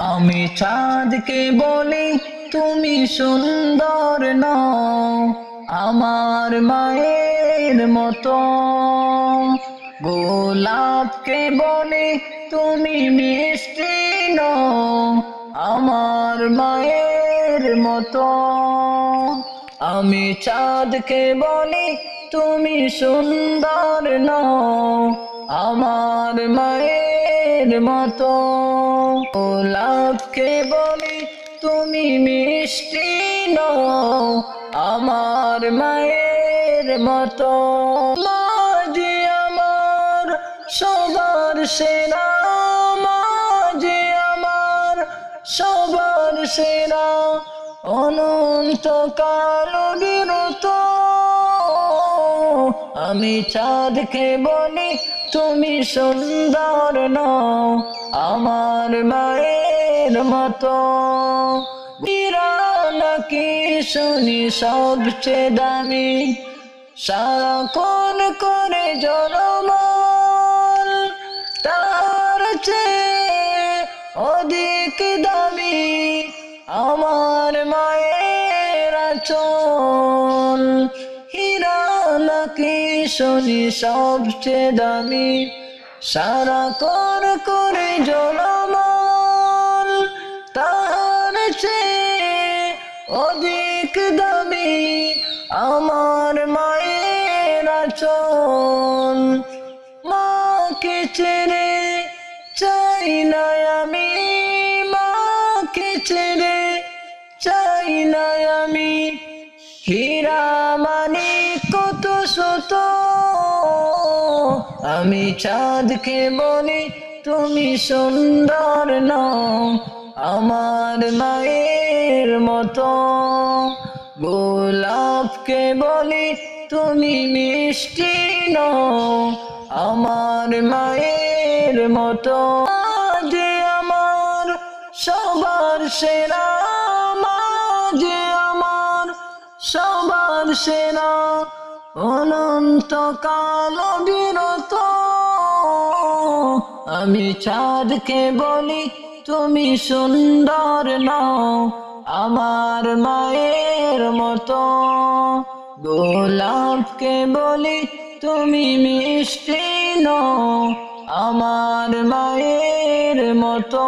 আমি চাঁদকে বলি তুমি সুন্দর নও আমার মায়ের মতো, গোলাপকে বলি তুমি মিষ্টি নও আমার মায়ের মতো। আমি চাঁদকে বলি তুমি সুন্দর নও আমার মায়ের মতো, গোলাপকে বলি তুমি মিষ্টি নও আমার মায়ের মতো। মাঝে আমার সবার সেরা, মাঝে আমার সবার সেরা, অনন্তকাল বিরত। আমি চাঁদকে বলি তুমি সুন্দর নও আমার মায়ের মতো, হীরা নাকি শুনি সবচেয়ে দামি, সারাক্ষণ করে জনমল, তার চেয়ে অধিক দামি আমার মায়ের আঁচল। হীরা নাকি শুনি সবচেয়ে দামি, সারাক্ষণ করে জনমল, তার চেয়ে অধিক দামি আমার মায়ের আঁচল। মাকে ছেড়ে চাই না আমি, মাকে ছেড়ে চাই না আমি, হীরা মানিক কত শত। আমি চাঁদকে বলি তুমি সুন্দর নও আমার মায়ের মতো, গোলাপকে বলি তুমি মিষ্টি নও আমার মায়ের মতো। মাঝে আমার সবার সেরা, মাঝে আমার সবার সেরা, অনন্তকাল বিরত। আমি চাঁদকে বলি তুমি সুন্দর নও আমার মায়ের মতো, গোলাপকে বলি তুমি মিষ্টি নও আমার মায়ের মতো।